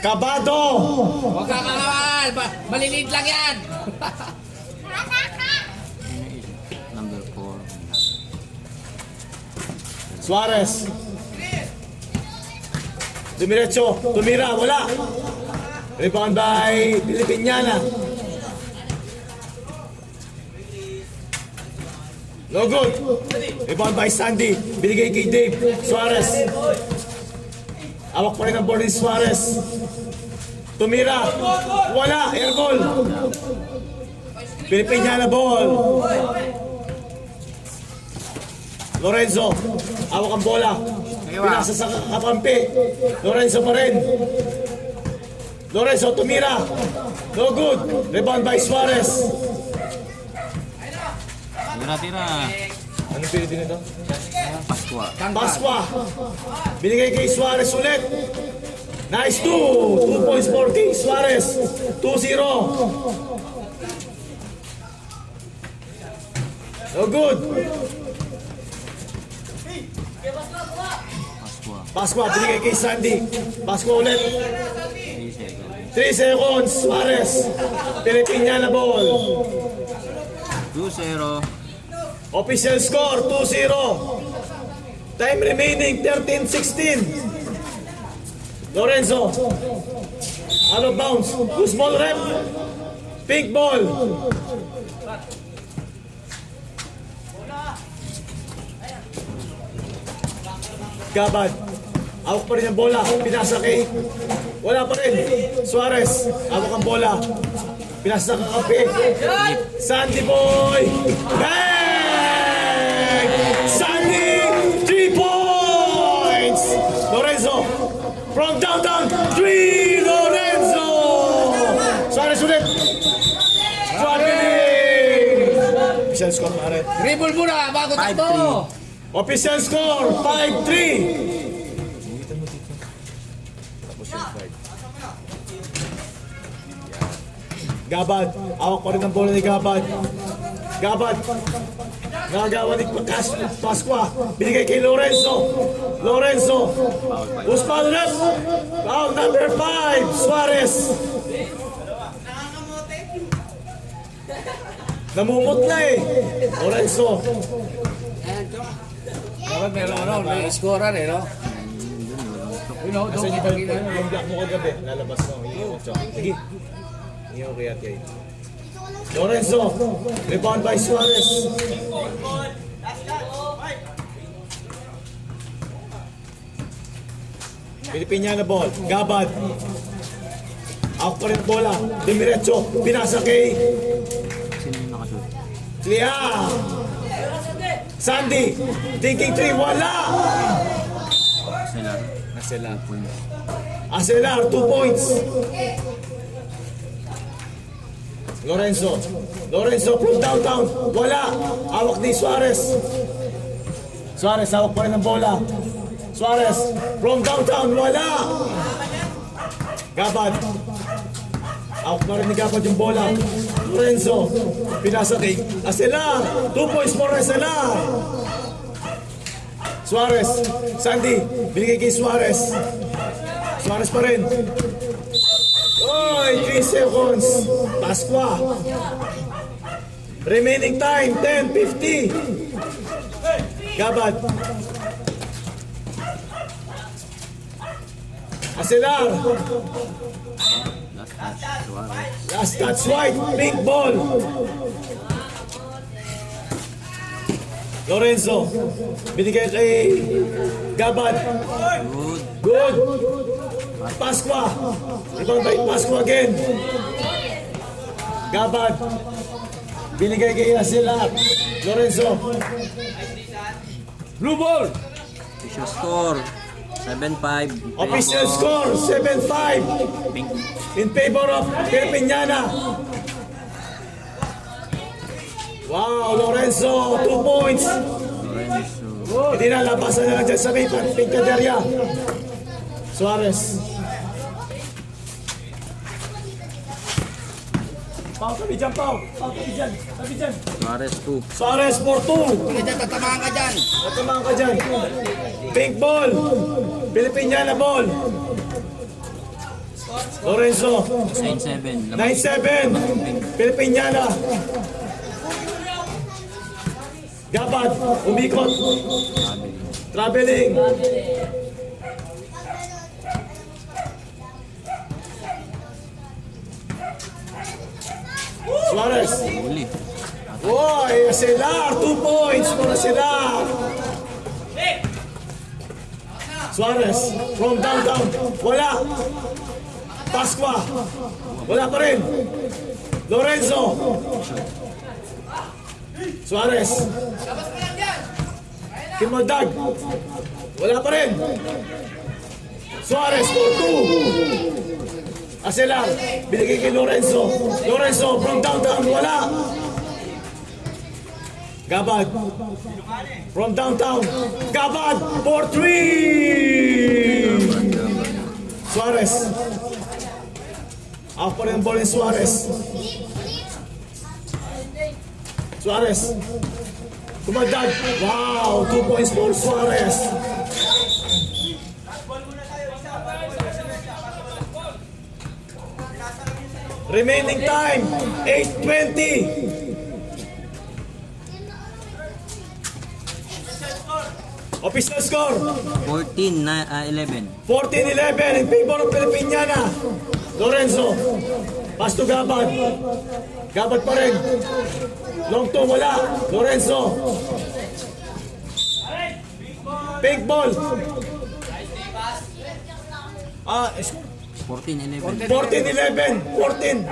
Kabado! Huwag ka kakawal! Maliliit lang yan! Number 4. Suarez. Dumiretso. Tumira. Wala. Rebound by Pilipinyana. No good. Rebound by Sandy. Binigay kay Dave. Suarez. Awak pa rin ang board ni Suarez. Tumira. Wala. Air ball. Pilipinyana ball. Lorenzo. Awak ang bola. Pinasa sa kakampi. Lorenzo pa rin. Lorenzo tumira. No good. Rebound by Suarez. Tira-tira. Anong piniti nito? Pasqua. Pasqua. Binigay kay Suarez ulit. Nice 2. 2 points for King Suarez. 2-0. No good. Pasqua. Pasqua. Binigay kay Sandy. Pasqua ulit. 3 3 seconds. seconds. Suarez. Pilipinyana ball. 2-0. Official score 2-0. Time remaining 13-16. Lorenzo. Out of bounds. Two small rep. Pink ball. Gabad. Awak pa rin ang bola. Pinasa kay... Wala pa rin. Suarez. Awak ang bola. Pinasa ka kape. Sandy boy. Bang! Sandy. 3 points. Lorenzo. From downtown. 3. Lorenzo. Suarez ulit. Struggling. Official score pare. Dribble muna bago takbo! Official score 5-3. Gabad, awak pa rin ang bola ni Gabad. Gabad, nagawa ni Pasqua. Binigay kay Lorenzo. Lorenzo, who's foul rep? Foul number 5, Suarez. Namumot na eh. Lorenzo. Dapat meron may scorer eh, no? You know, Kasi don't yung block mo kagabi, lalabas mo. Sige. Iyo kaya kay Lorenzo. Rebound by Suarez. Pilipinyana ball. Gabad. Out pa rin ang bola. Dimiretso. Pinasa kay Sino yung nakashoot? Clea. Sandy. Thinking 3. Wala. Seller. Acelar. Points. Acelar. 2 points. Lorenzo. Lorenzo from downtown. Wala. Awak ni Suarez. Suarez, awak pa rin ang bola. Suarez from downtown. Wala. Gabad. Awak pa rin ni Gabad yung bola. Lorenzo. Pinasa kay Acelar. 2 points for Acelar. Suarez. Sandy. Binigay kay Suarez. Suarez pa rin. Oy, 3 seconds. Pasqua. Remaining time, 10:50. Gabad. Acelar. Last touch. Suarez. Last touch white. Pink ball. Lorenzo. Binigay kay Gabad. Good. Good. Pasqua. Rebound by Pasqua again. Gabad. Binigay kay Acelar. Lorenzo. Blue ball! Official score. 7-5. Official score 7-5 Pink. in favor of Pilipinyana. Wow, Lorenzo, 2 points. Lorenzo. Hindi na, labasan na lang dyan sa may Pincaderia. Suarez. Pau kami dyan, Pau. Pau kami dyan. Kami dyan. Suarez 2. Suarez for 2. Sige dyan, tatamaan ka dyan! Natamang ka dyan. Pink ball. Pilipinyana ball. Lorenzo. 9-7. 9-7. Pilipiniana. Gabad. Umikot. Traveling. Suarez. Huli. Oy, Selar. 2 points para Selar. Suarez. From downtown. Wala. Pasqua. Wala pa rin. Lorenzo. Suarez. Kimaldag. Wala pa rin. Suarez for 2. Acelar. Binigay kay Lorenzo. Lorenzo from downtown. Wala. Gabad. From downtown. Gabad for 3. Suarez. Out pa rin ang ball ni Suarez. Suarez. Kumaldag. Wow! 2 points for Suarez. Remaining time, 8:20. Official score, 14-11. 14-11 in favor of Pilipiniana. Lorenzo, pass to Gabad. Gabad pa rin. Long to, wala. Lorenzo. Pink ball. 14-11. 14-11. 14.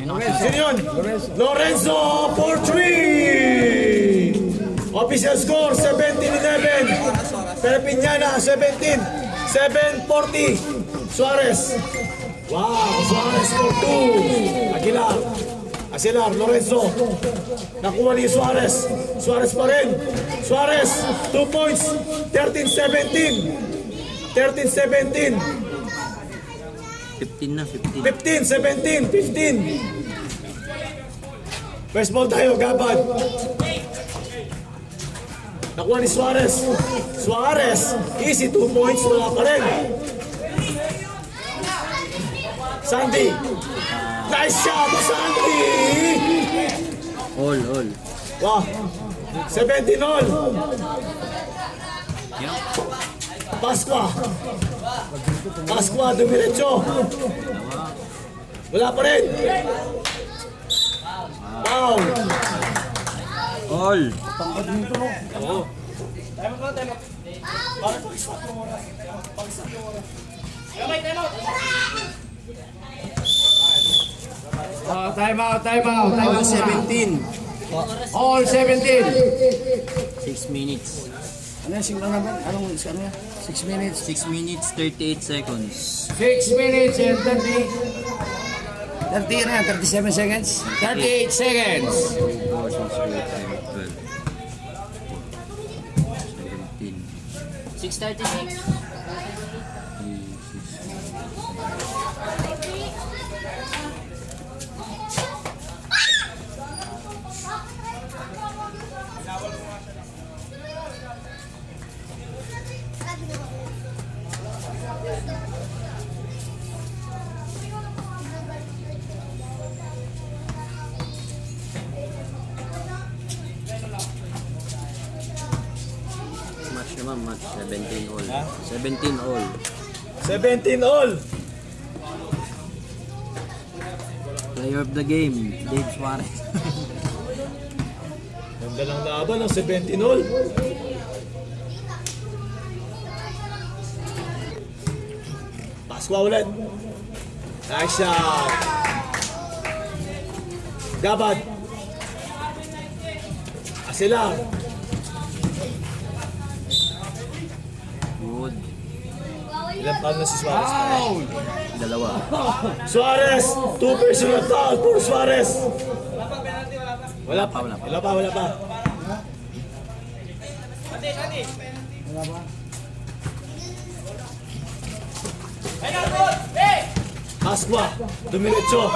Sino yun? Lorenzo for 3. Official score, 17-11. Pilipiniana, 17. 7-40. Suarez. Wow, Suarez for 2. Aguilar. Acelar, Lorenzo. Nakuha ni Suarez. Suarez pa rin. Suarez, 2 points. 13-17. 13-17. 15 na, 15. 15, 17, 15. First ball tayo, Gabad. Nakuha ni Suarez. Suarez, easy 2 points, wala pa rin. Sandy. Nice shot, Sandy. All. Wow. 17-all. Pasqua. Pasqua, dumiretso. Wala pa rin. Wow. All. Time out. All 17. All 17. 6 minutes. Ano yung signal naman? Anong ano yan? 6 minutes. 6 minutes, 38 seconds. 6 minutes and 30. 30 na, 37 seconds. 38 seconds. 3, 4, 6, 8, 10, 12, 17. 6:36. Match naman, match. 17 all. 17 all. 17-all. Player of the game, Dave Suarez. Ganda lang laban ng 17-all. Pasqua ulit. Nice shot. Gabad. Acelar. Good. Ilan foul na si Suarez? Dalawa. Suarez. 2 personal foul for Suarez. Wala pa. Wala pa. Wala pa. Pasqua. Dumiretso.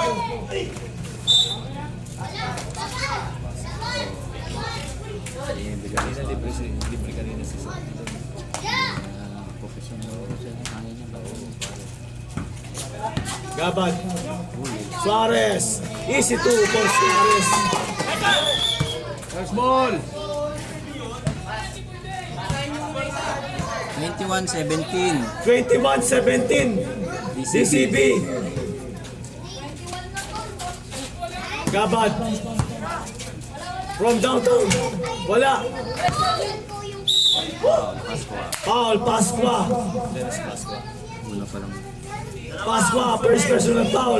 Libre kanina si Professional. Gabad. Suarez. Easy 2 for Suarez. First ball. 21-17. 21-17. DCB. Gabad. From downtown. Wala. Foul, Pasqua. Wala pa lang. Pasqua, first personal foul.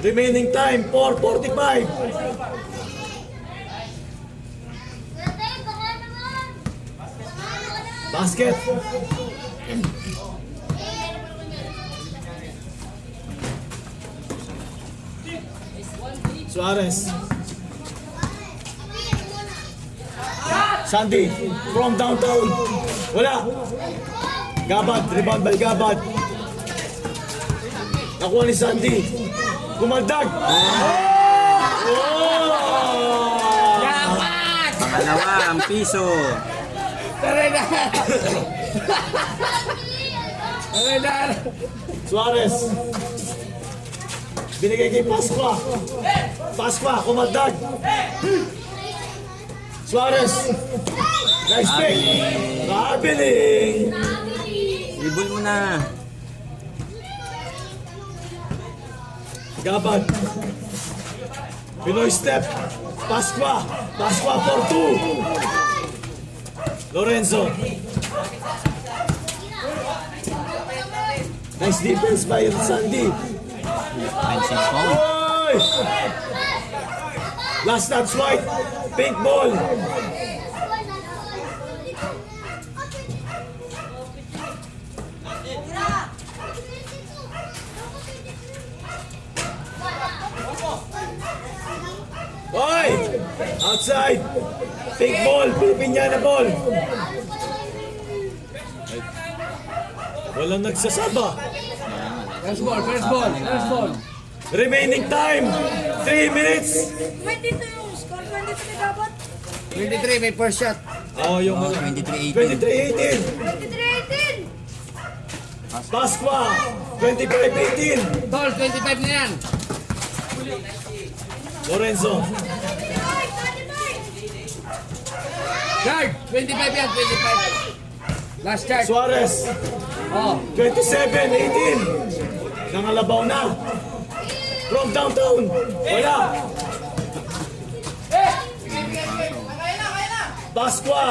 Remaining time, 4:45. Basket. Suarez. Sandy from downtown. Wala. Gabad, rebound by Gabad. Nakuha ni Sandy. Kumaldag. Oh! Pangalawa, ang piso. Taray na. Taray na. Suarez. Binigay kay Pasqua. Pasqua, kumaldag. Suarez. Nice pick. Rabiling. Dribble mo na. Gabad. Pinoy step. Pasqua. Pasqua for 2. Lorenzo. Nice defense by Sandy. Fencing foul. Oy! Last touch white. Pink ball. Oy! Outside. Pink ball. Pilipinyana ball. Walang nagsasaba. First ball, first ball, first ball. Remaining time. 3 minutes. 22 yung score, 22 dapat. 23, may first shot. Oh, yung Oh, 23-18. 23-18. 23-18. Pasqua. 25-18. Tol, 25 na yan. Lorenzo. Guard, 25 yan, 25. Last charge. Suarez. Oh, 27-18. Nangalabaw na. From downtown. Wala. Pasqua.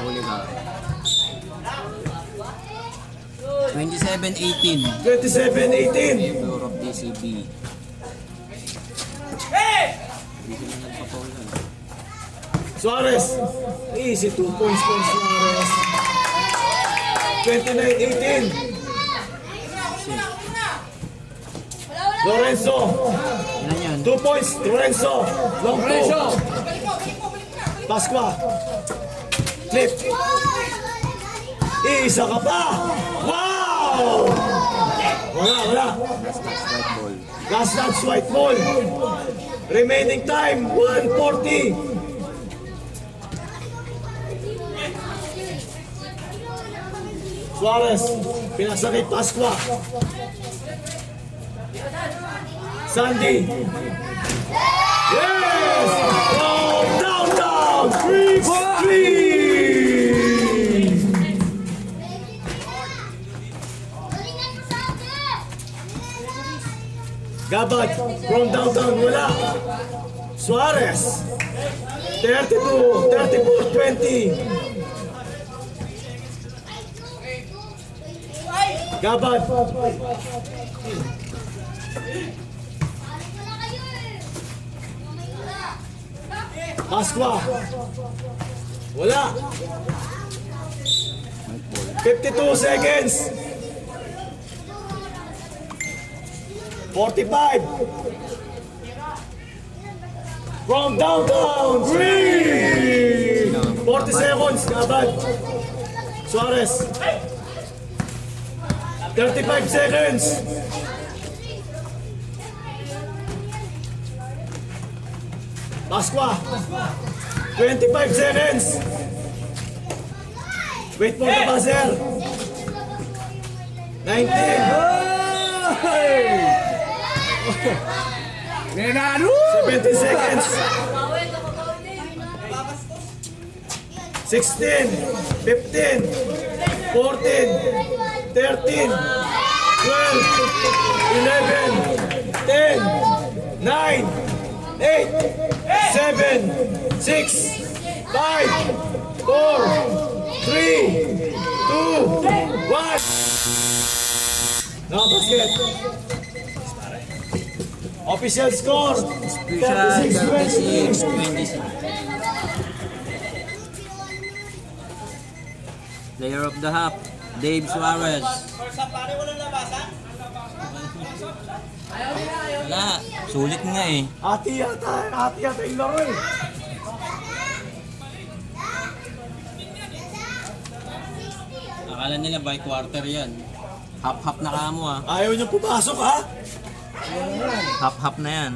Huli ka. 27-18. 27-18. Floor of DCB. Suarez. Easy 2 points for Suarez. 29-18. Lorenzo. Ilan yan? 2 points. Lorenzo. Long Lorenzo. 2. Pasqua. Flip. Isa ka pa. Wow! Wala. White ball. Last touch white ball. Remaining time 1:40. Suarez, pinasa kay Pasqua. Sandy. Yes! From downtown! 3-3! Gabad, from downtown, wala. Suarez. 32, 34-20. Gabad. Pasqua. Wala. 52 seconds. 45. From downtown. 3. 40 seconds. Gabad. Suarez. 35 seconds. Pasqua. 25 seconds. Wait for the buzzer. Nenado! 17 seconds. 16, 15, 14, 13, 12, 11, 10, 9, 8, 7, 6, 5, 4, 3, 2, 1. Now basket. Official score, 36-20. 26. Player of the half, Dave Suarez. Wala, sulit nga eh. Ati yata yung laro eh. Akala nila by quarter yan. Half-half na kamo ah. Ayaw niyo pumasok ha? Half-half na yan.